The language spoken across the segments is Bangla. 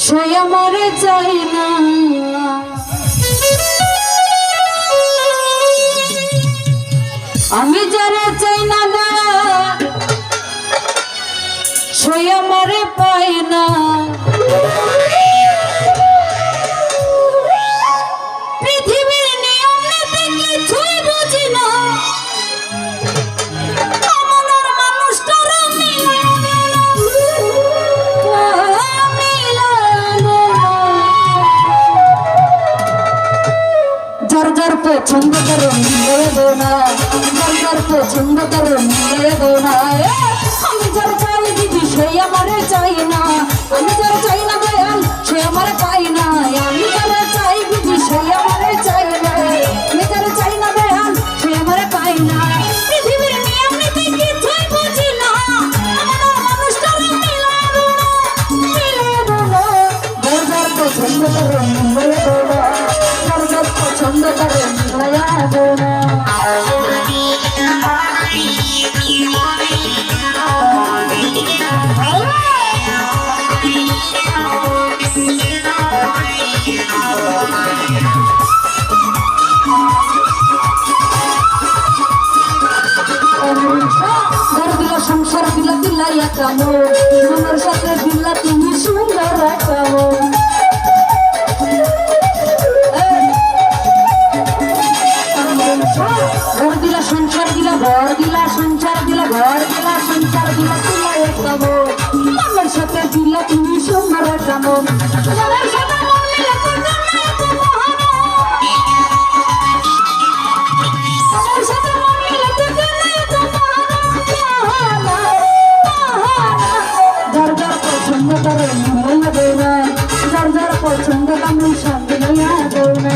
সে আমারে চাই না। আমি যারা চাই না না সে আমারে পাই না। পৃথিবীর নিয়ম নীতি কিছুই বুঝি না। আমার মানুষটার যার যার পছন্দ করো মিলে দো না, যার যার পছন্দ করো মিলে দো না। আমি যার চাই দিদি সেই আমারে চাই না। আমি যার চাই না দয়াল সে আমারে পাই না। আমি যার চাই দিদি সেই আমারে চাই না। আমি যার চাই না দয়াল সে আমারে পাই না। পৃথিবীর নিয়ম নীতি কিছুই বুঝি না। আমার মানুষটার মিলে দো না, মিলে দো না। যার যার পছন্দ করো মিলে দো না, যার যার পছন্দ করো মিলে দো না। সংসার দিলা দিলাইয়া কামড় আমার সাথে দিলা তুমি সুন্দর কামড়। ঘর দিলা সংসার দিলা ঘর দিলা সংসার দিলা ঘর দিলা সংসার দিলা দিলাইয়া কামড় আমার সাথে দিলা তুমি সুন্দর কামড়। আমার সাথে যার যার পছন্দ আমি সঙ্গে নিয়ে দেব না।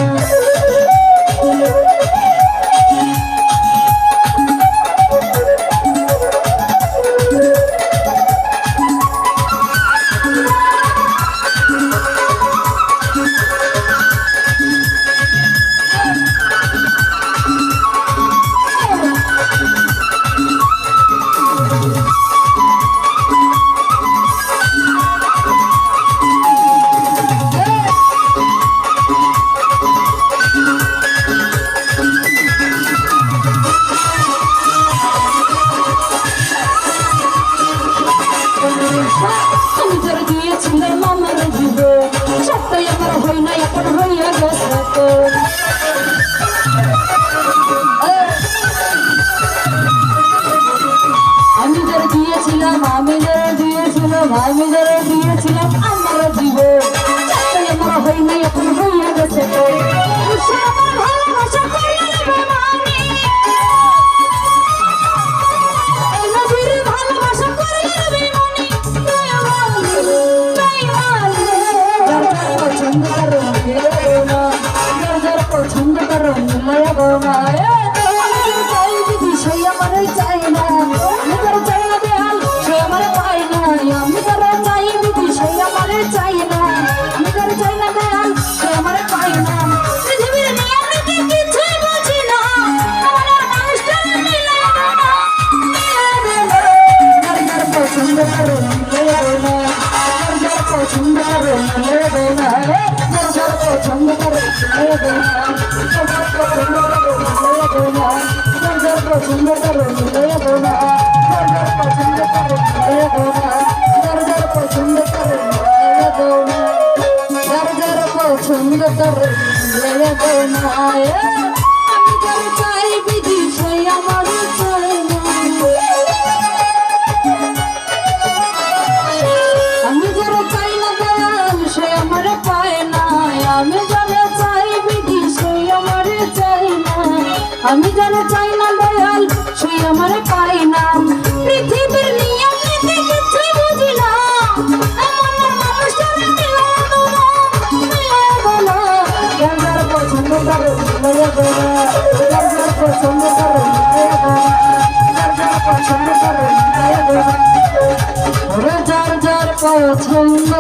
আমি যারা দিয়েছিলাম আমার জীবন সবটাই আমার হই না এখন হইয়া গেছে। আমি যারা দিয়েছিলাম আমি যারা দিয়েছিলাম আমি যারা দিয়েছিলাম আমার জীবন সবটাই আমার হই না এখন হইয়া গেছে। ভালোবাসা পছন্দ করো মিলে দো না। চাই দিদি সেই আমারে চাই না। আমি যার চাই না দেয়াল সে আমারে পাই না। আমি যার চাই দিদি সেই আমারে চাই না। আমি যার চাই না দেয়াল সে আমারে পাই না। পৃথিবীর নিয়ম নীতি কিছুই বুঝি না। আমার মানুষটার মিলে দো না, মিলে দো না। যার যার পছন্দ করো মিলে দো না, যার যার পছন্দ করো মিলে দো না। যার যার পছন্দ করো মিলে দো না, যার যার পছন্দ করো মিলে দো না। যার যার পছন্দ করো মিলে দো না, যার যার পছন্দ করো মিলে দো না। যার যার পছন্দ করো মিলে দো না, যার যার পছন্দ করো মিলে দো না। আমি যার চাই বিধি সেই আমার চাই না। আমি যার চাই না দয়াল সে আমার পায় না। আমি যার চাই বিধি সেই আমার চাই না। আমি যার চাই না দয়াল সে আমার পাই না। পৃথিবীর নিয়ম নীতি কিছুই বুঝি না। আমার মানুষটার মিলে দো না, মিলে দো না। যার যার পছন্দ করো মিলে দো না, যার যার পছন্দ করো মিলে দো না। যার যার পছন্দ করো মিলে দো না। যার যার পছন্দ